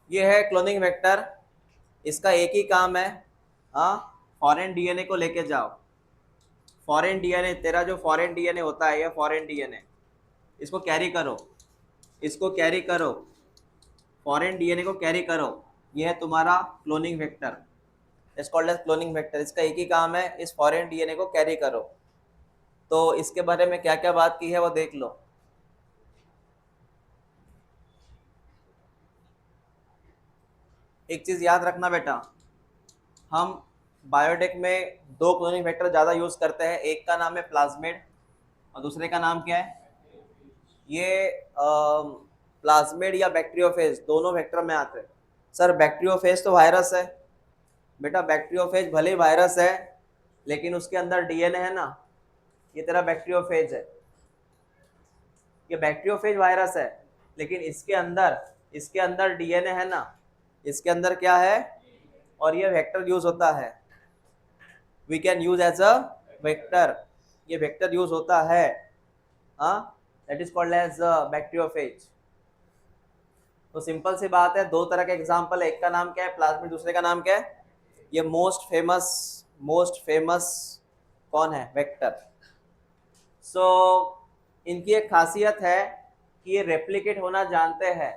ये है cloning vector. इसका एक ही काम है, हाँ, फॉरेन डीएनए को लेके जाओ। फॉरेन डीएनए, तेरा जो फॉरेन डीएनए होता है, ये फॉरेन डीएनए, इसको कैरी करो, इसको कैरी करो, फॉरेन डीएनए को कैरी करो। ये है तुम्हारा cloning vector, it's called as cloning vector. इसका एक ही काम है, इस फॉरेन डीएनए को कैरी करो। तो इसके बारे में क्या क्या बात की है वो देख लो। एक चीज याद रखना बेटा, हम बायोटेक में दो क्लोनिंग वेक्टर ज़्यादा यूज़ करते हैं। एक का नाम है प्लाज्मिड और दूसरे का नाम क्या है? ये प्लाज्मिड या बैक्टीरियोफेज, दोनों वेक्टर में आते हैं। सर बैक्टीरियोफेज तो वायरस है। बेटा बैक्टीरियोफेज भले ही वायरस है, लेकिन उसके अंदर डीएनए है ना, ये तेरा बैक्टीरियोफेज है। ये बैक्टीरियोफेज वायरस है, लेकिन इसके अंदर डीएनए है ना, इसके अंदर क्या है, और ये वेक्टर यूज होता है। We can use as a vector, ये वेक्टर यूज होता है, हाँ, that is called as bacteriophage. तो सिंपल सी बात है, दो तरह के एग्जांपल है, एक का नाम क्या है प्लाज्मिड, दूसरे का नाम क्या है? ये मोस्ट फेमस कौन है? वेक्टर। सो इनकी एक खासियत है कि ये रेप्लिकेट होना जानते हैं।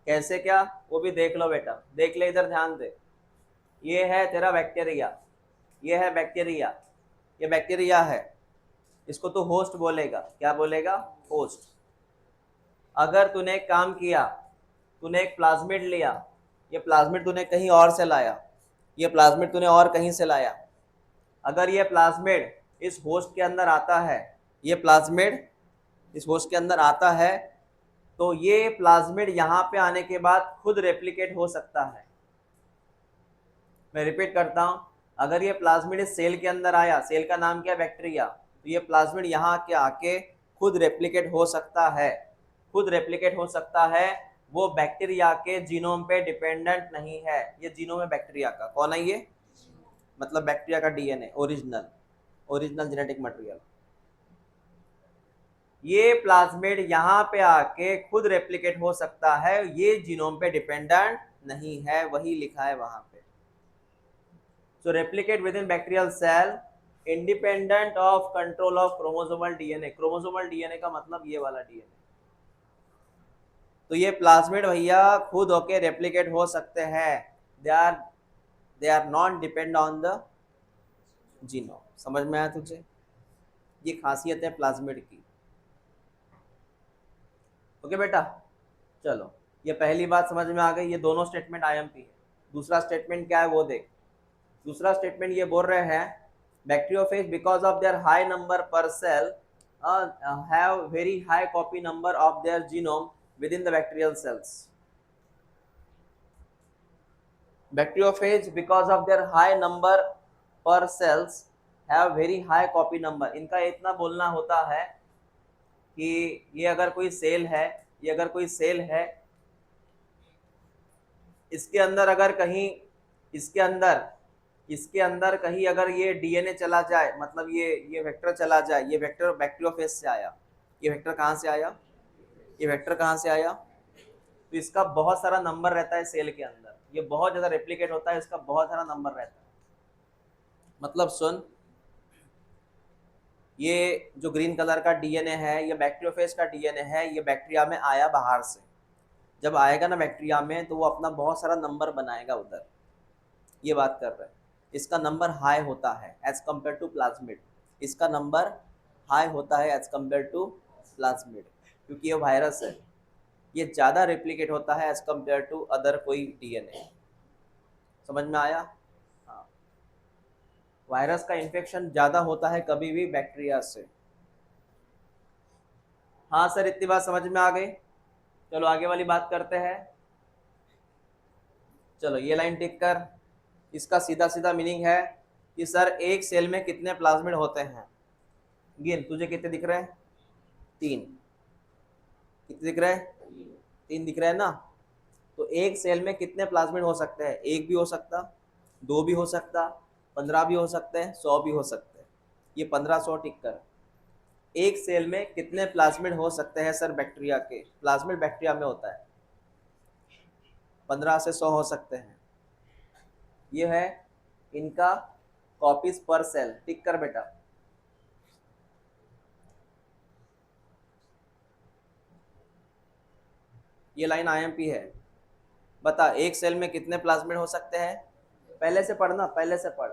कैसे क्या, वो भी देख लो बेटा, देख ले, इधर ध्यान दे। ये है तेरा बैक्टीरिया, ये है बैक्टीरिया, ये बैक्टीरिया है। इसको तो होस्ट बोलेगा, क्या बोलेगा? होस्ट। अगर तूने एक काम किया, तूने एक प्लाज्मिड लिया, ये प्लाज्मिड तूने कहीं और से लाया, ये प्लाज्मिड तूने और कहीं से लाया। अगर ये प्लाज्मिड इस होस्ट के अंदर आता है, ये प्लाज्मिड इस होस्ट के अंदर आता है, तो ये प्लाज्मिड यहाँ पे आने के बाद खुद रेप्लिकेट हो सकता है। मैं रिपीट करता हूँ, अगर ये प्लाज्मिड इस सेल के अंदर आया, सेल का नाम क्या है? बैक्टीरिया, तो ये प्लाज्मिड यहाँ के आके खुद रेप्लिकेट हो सकता है, खुद रेप्लिकेट हो सकता है। वो बैक्टीरिया के जीनोम पे डिपेंडेंट नहीं है। ये जीनोम है बैक्टीरिया का, कौन है ये? मतलब बैक्टीरिया का DNA, original original genetic material. ये प्लाज्मिड यहाँ पे आके खुद रेप्लिकेट हो सकता है, ये जीनोम पे डिपेंडेंट नहीं है, वही लिखा है वहां पे। So replicate within bacterial cell independent of control of chromosomal DNA। chromosomal DNA का मतलब ये वाला DNA। तो ये प्लाज्मिड भैया खुद होके रेप्लिकेट हो सकते हैं। They are non depend on the genome. समझ में आया तुझे? ये खासियत है प्लाज्मिड की। ओके बेटा, चलो, ये पहली बात समझ में आ गई। ये दोनों स्टेटमेंट आईएमपी है। दूसरा स्टेटमेंट क्या है वो देख। दूसरा स्टेटमेंट ये बोल रहे हैं, bacteriophage because of their high number पर cell have very high copy number of their genome within the bacterial cells। Bacteriophage because of their high number per cells have very high copy number। इनका इतना बोलना होता है कि ये अगर कोई सेल है, ये अगर कोई सेल है, इसके अंदर अगर कहीं, इसके अंदर इसके अंदर कहीं अगर ये डीएनए चला जाए, मतलब ये वेक्टर चला जाए, ये वेक्टर बैक्टीरियोफेज से आया, ये वेक्टर कहाँ से आया? ये वेक्टर कहाँ से आया? तो इसका बहुत सारा नंबर रहता है सेल के अंदर, ये बहुत ज्यादा रेप्लिकेट होता है, इसका बहुत सारा नंबर रहता है। मतलब सुन, ये जो ग्रीन कलर का डीएनए है, ये बैक्टीरियोफेज का डीएनए है, ये बैक्टीरिया में आया बाहर से। जब आएगा ना बैक्टीरिया में, तो वो अपना बहुत सारा नंबर बनाएगा उधर, ये बात कर रहे हैं। इसका नंबर हाई होता है एज कम्पेयर टू प्लाज्मिड। इसका नंबर हाई होता है एज कम्पेयर टू प्लाज्मिड, क्योंकि ये वायरस है, ये ज़्यादा रेप्लिकेट होता है एज कम्पेयर टू अदर कोई डीएनए। समझ में आया? हाँ, वायरस का इन्फेक्शन ज़्यादा होता है कभी भी बैक्टीरिया से। हाँ सर, इतनी बात समझ में आ गई। चलो आगे वाली बात करते हैं। चलो ये लाइन टिक कर। इसका सीधा सीधा मीनिंग है कि सर एक सेल में कितने प्लाज्मिड होते हैं? गिन, तुझे कितने दिख रहे हैं? 3। कितने दिख रहे हैं? 3 दिख रहे हैं ना। तो एक सेल में कितने प्लाज्मिड हो सकते हैं? एक भी हो सकता, दो भी हो सकता, 15 भी हो सकते हैं, 100 भी हो सकते हैं। ये 1500 टिक कर। एक सेल में कितने प्लाज्मिड हो सकते हैं सर बैक्टीरिया के? प्लाज्मिड बैक्टीरिया में होता है 15 से 100 हो सकते हैं। ये है इनका कॉपीज पर सेल। टिक कर बेटा। ये लाइन आईएमपी है। बता एक सेल में कितने प्लाज्मिड हो सकते हैं? पहले से पढ़ना, पहले से पढ़।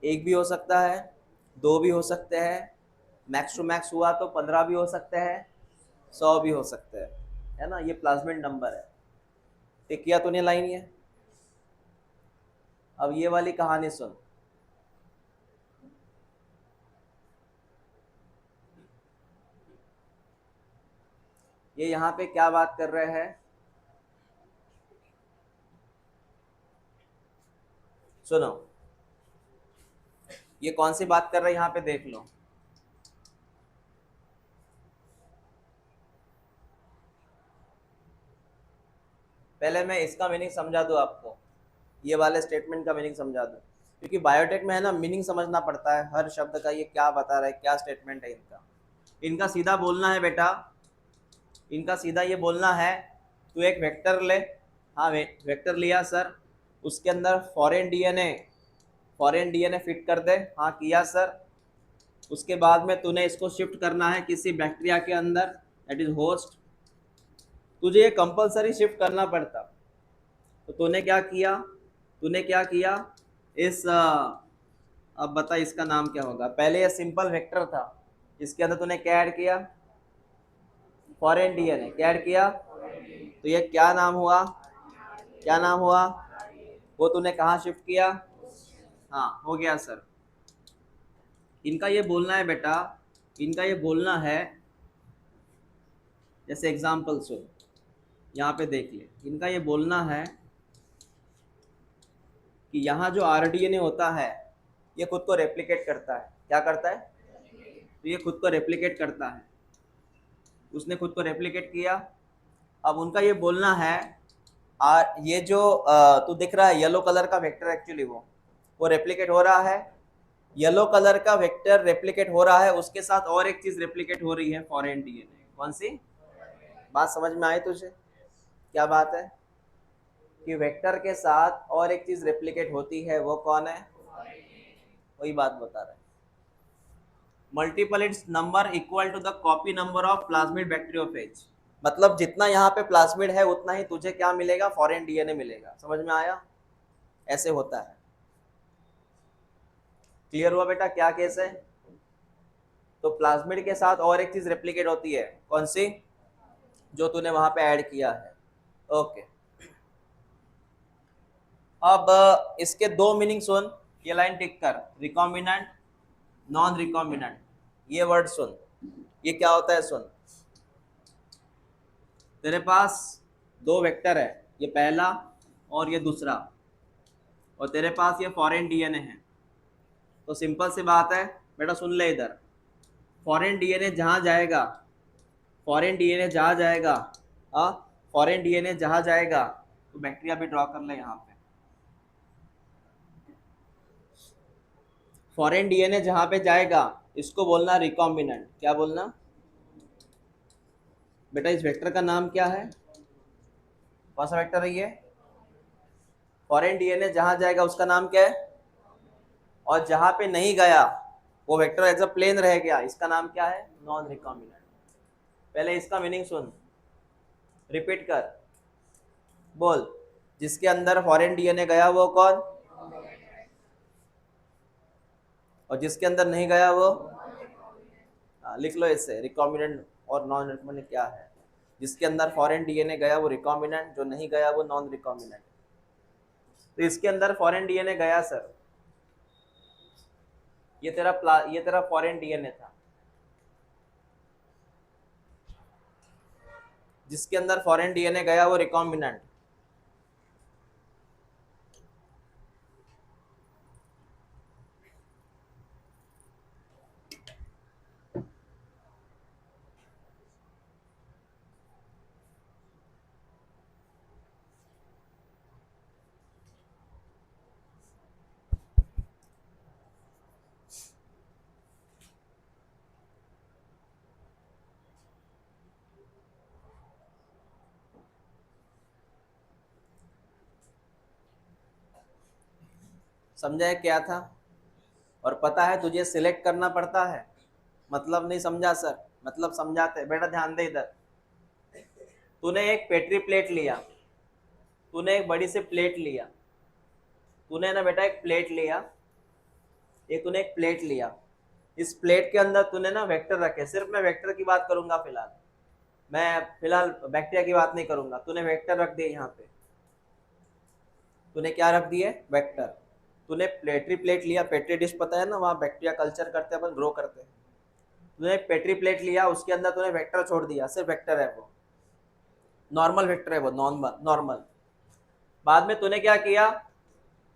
एक भी हो सकता है, दो भी हो सकते हैं, मैक्स टू मैक्स हुआ तो 15 भी हो सकते हैं, 100 भी हो सकते हैं, है ना। ये प्लाज्मिड नंबर है। टिक किया तूने लाइन ये। अब ये वाली कहानी सुन। ये यहाँ पे क्या बात कर रहे हैं, सुनो। ये कौन सी बात कर रहे हैं यहाँ पे देख लो। पहले मैं इसका मीनिंग समझा दूँ आपको, ये वाले स्टेटमेंट का मीनिंग समझा दूँ, क्योंकि बायोटेक में है ना मीनिंग समझना पड़ता है हर शब्द का। ये क्या बता रहा है, क्या स्टेटमेंट है इनका। इनका सीधा बोलना है बेटा, इनका सीधा ये बोलना है, तू एक वेक्टर ले। हाँ वेक्टर लिया सर, उसके अंदर फॉरेन डीएनए फिट कर दे। हाँ किया सर। उसके बाद में तूने इसको शिफ्ट करना है किसी बैक्टीरिया के अंदर, दैट इज होस्ट। तुझे ये कंपलसरी शिफ्ट करना पड़ता। तो तूने क्या किया, तूने क्या किया इस अब बता इसका नाम क्या होगा। पहले ये सिंपल वेक्टर था, इसके अंदर तूने क्या ऐड किया, फॉरेन डीएनए। क्या ऐड किया, तो ये क्या नाम हुआ, क्या नाम हुआ, वो तूने कहाँ शिफ्ट किया। हाँ हो गया सर। इनका ये बोलना है बेटा, इनका ये बोलना है, जैसे एग्जाम्पल सुन, यहाँ पे देख ले। इनका ये बोलना है कि यहाँ जो आरडीएनए होता है ये खुद को रेप्लिकेट करता है। क्या करता है, तो ये खुद को रेप्लिकेट करता है। उसने खुद को रेप्लिकेट किया। अब उनका ये बोलना है, ये जो तो दिख रहा है येलो कलर का वेक्टर, एक्चुअली वो रेप्लिकेट हो रहा है। येलो कलर का वेक्टर रेप्लिकेट हो रहा है, उसके साथ और एक चीज रेप्लिकेट हो रही है, फॉरेन डीएनए। कौन सी बात समझ में आई तुझे, क्या बात है कि वेक्टर के साथ और एक चीज रेप्लिकेट होती है, वो कौन है, वही बात बता रहे हैं। Multiple it's number equal to the copy number of plasmid bacteriophage. मतलब जितना यहाँ पे प्लाज्मिड है उतना ही तुझे क्या मिलेगा, फॉरेन डीएनए मिलेगा। समझ में आया, ऐसे होता है। क्लियर हुआ बेटा क्या केस है। तो प्लाज्मिड के साथ और एक चीज रेप्लिकेट होती है, कौन सी, जो तूने वहां पे ऐड किया है। ओके। अब इसके दो मीनिंग सुन, ये लाइन टिक कर। रिकॉम्बिनेंट, नॉन रिकॉम्बिनेंट, ये वर्ड सुन, ये क्या होता है सुन। तेरे पास दो वेक्टर है, ये पहला और ये दूसरा, और तेरे पास ये फॉरेन डीएनए है। तो सिंपल सी बात है बेटा, सुन ले इधर। फॉरेन डीएनए जहां जाएगा, फॉरेन डीएनए जहां जाएगा, हाँ फॉरेन डीएनए जहां जाएगा, तो बैक्टीरिया भी ड्रॉ कर ले यहाँ पे। फॉरेन डीएनए जहां पे जाएगा इसको बोलना रिकॉम्बिनेंट। क्या बोलना बेटा, इस वेक्टर का नाम क्या है, कौन सा वेक्टर है ये, फॉरेन डीएनए जहां जाएगा उसका नाम क्या है, और जहां पे नहीं गया वो वेक्टर एज अ प्लेन रह गया, इसका नाम क्या है, नॉन रिकॉम्बिनेंट। पहले इसका मीनिंग सुन, रिपीट कर, बोल। जिसके अंदर फॉरेन डीएनए गया वो कौन, और जिसके अंदर नहीं गया वो, लिख लो इसे, रिकॉम्बिनेंट और नॉन रिकॉम्बिनेंट क्या है। जिसके अंदर फॉरेन डीएनए गया वो रिकॉम्बिनेंट, जो नहीं गया वो नॉन रिकॉम्बिनेंट। तो इसके अंदर फॉरेन डीएनए गया सर, ये तेरा फॉरेन डीएनए था। जिसके अंदर फॉरेन डीएनए गया वो रिकॉम्बिनेंट। समझा है क्या था? और पता है तुझे सिलेक्ट करना पड़ता है, मतलब नहीं समझा सर, मतलब समझाते बेटा, ध्यान दे इधर। तूने एक पेट्री प्लेट लिया, तूने एक बड़ी सी प्लेट लिया, तूने ना बेटा एक प्लेट लिया, ये तूने एक प्लेट लिया, इस प्लेट के अंदर तूने ना वेक्टर रखे, सिर्फ मैं वेक्टर की बात करूंगा फिलहाल, मैं फिलहाल बैक्टीरिया की बात नहीं करूंगा। तूने वेक्टर रख दिए यहाँ पे, तूने क्या रख दिए? वेक्टर। तूने पेट्री प्लेट लिया, पेट्री डिश पता है ना, वहाँ बैक्टीरिया कल्चर करते हैं अपन, ग्रो करते हैं। तूने एक पेट्री प्लेट लिया, उसके अंदर तूने वेक्टर छोड़ दिया, सिर्फ वेक्टर है वो, नॉर्मल वेक्टर है वो, नॉर्मल। बाद में तूने क्या किया,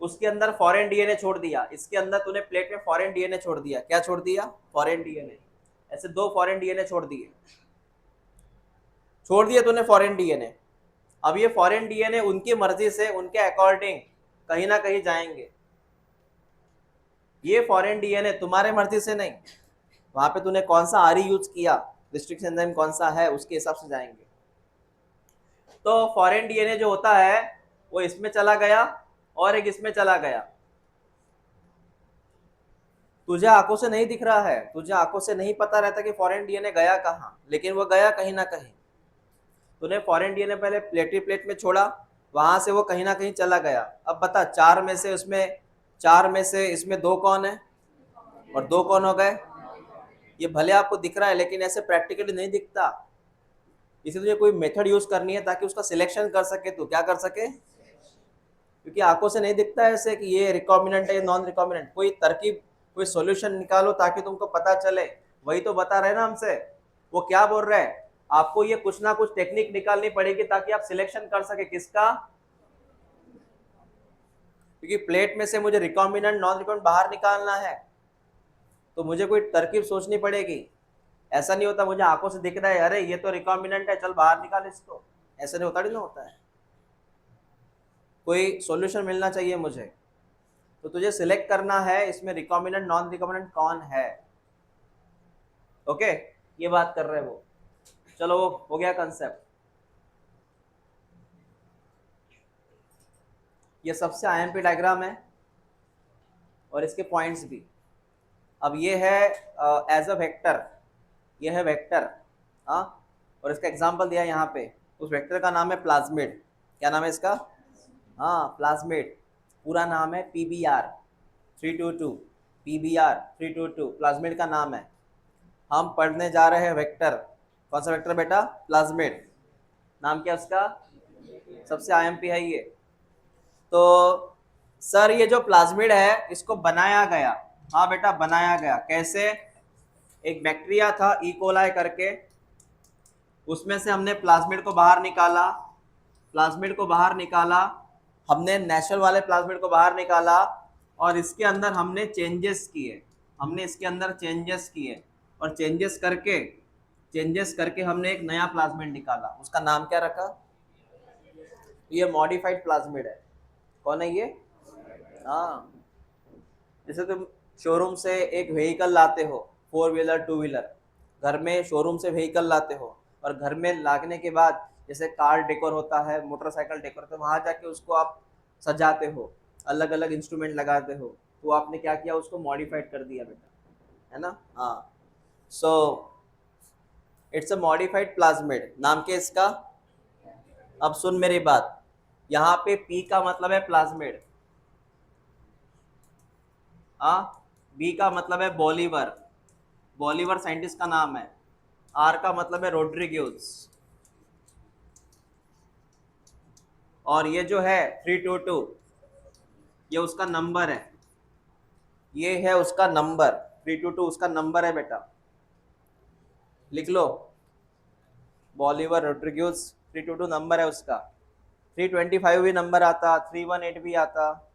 उसके अंदर फॉरेन डीएनए छोड़ दिया, इसके अंदर तूने प्लेट में फॉरेन डीएनए छोड़ दिया। क्या छोड़ दिया? Foreign DNA. ऐसे 2 फॉरेन डीएनए छोड़ दिए, छोड़ दिए तूने फॉरेन डीएनए। अब ये फॉरेन डीएनए उनकी मर्जी से, उनके अकॉर्डिंग कहीं ना कहीं जाएंगे। ये फॉरेन डीएनए तुम्हारे मर्जी से नहीं, वहां पे तूने कौन सा आरई यूज किया, रिस्ट्रिक्शन एंजाइम कौन सा है, उसके हिसाब से जाएंगे। तो फॉरेन डीएनए जो होता है वो इसमें चला गया और एक इसमें चला गया। तुझे आंखों से नहीं दिख रहा है, तुझे आंखों से नहीं पता रहता कि फॉरेन डीएनए गया कहाँ, लेकिन वो गया कहीं ना कहीं। तूने फॉरेन डीएनए पहले प्लेटरी प्लेट में छोड़ा, वहां से वो कहीं ना कहीं चला गया। अब बता, 4 में से इसमें 2 कौन है और 2 कौन हो गए? ये भले आपको दिख रहा है लेकिन ऐसे प्रैक्टिकली नहीं दिखता, इसे तुझे कोई मेथड यूज करनी है ताकि उसका सिलेक्शन कर सके। तू क्या कर सके? क्योंकि आंखों से नहीं दिखता है ऐसे कि ये रिकॉम्बिनेंट है ये नॉन रिकॉम्बिनेंट। कोई तरकीब, कोई सॉल्यूशन निकालो ताकि तुमको पता चले। वही तो बता रहे ना हमसे, वो क्या बोल रहे हैं, आपको ये कुछ ना कुछ टेक्निक निकालनी पड़ेगी ताकि आप सिलेक्शन कर सके। किसका? क्योंकि प्लेट में से मुझे रिकॉम्बिनेंट नॉन रिकॉम्बिनेंट बाहर निकालना है, तो मुझे कोई तरकीब सोचनी पड़ेगी। ऐसा नहीं होता मुझे आंखों से दिख रहा है, अरे ये तो रिकॉम्बिनेंट है, चल बाहर निकाल इसको, ऐसा नहीं होता, नहीं होता है। कोई सॉल्यूशन मिलना चाहिए मुझे, तो तुझे सिलेक्ट करना है इसमें रिकॉम्बिनेंट नॉन रिकॉम्बिनेंट कौन है। ओके, ये बात कर रहे हैं वो। चलो वो हो गया कंसेप्ट। ये सबसे आईएमपी डायग्राम है और इसके पॉइंट्स भी। अब ये है एज अ वेक्टर, ये है वेक्टर, हाँ, और इसका एग्जांपल दिया है यहाँ पे। उस वेक्टर का नाम है प्लाज्मिड। क्या नाम है इसका? हाँ, प्लाज्मिड। पूरा नाम है PBr322, PBr322 प्लाज्मिड का नाम है। हम पढ़ने जा रहे हैं वेक्टर। कौन सा वेक्टर बेटा? प्लाज्मिड। नाम क्या उसका? सबसे आईएमपी है ये। तो सर ये जो प्लाज्मिड है इसको बनाया गया, हाँ बेटा बनाया गया। कैसे? एक बैक्टीरिया था इकोलाई करके, उसमें से हमने प्लाज्मिड को बाहर निकाला, प्लाज्मिड को बाहर निकाला हमने, नेचुरल वाले प्लाज्मिड को बाहर निकाला, और इसके अंदर हमने चेंजेस किए, हमने इसके अंदर चेंजेस किए, और चेंजेस करके हमने एक नया प्लाज्मिड निकाला। उसका नाम क्या रखा? ये मॉडिफाइड प्लाज्मिड है। कौन है ये? हाँ, जैसे तुम शोरूम से एक व्हीकल लाते हो, 4 व्हीलर 2 व्हीलर, घर में शोरूम से व्हीकल लाते हो, और घर में लाने के बाद जैसे कार डेकोर होता है, मोटरसाइकिल डेकोर होता है, वहाँ जाके उसको आप सजाते हो, अलग अलग इंस्ट्रूमेंट लगाते हो, तो आपने क्या किया? उसको मॉडिफाइड कर दिया बेटा, है ना? हाँ, so it's a modified plasmid. नाम क्या इसका? अब सुन मेरी बात, यहाँ पे P का मतलब है प्लाज्मिड, हाँ, B का मतलब है बॉलीवर, बॉलीवर साइंटिस्ट का नाम है, R का मतलब है रोड्रिग्यूज, और ये जो है 322 ये उसका नंबर है, ये है उसका नंबर, 322 उसका नंबर है बेटा, लिख लो। बॉलीवर रोड्रिग्यूज 322 नंबर है उसका। 325 भी नंबर आता, 318 भी आता,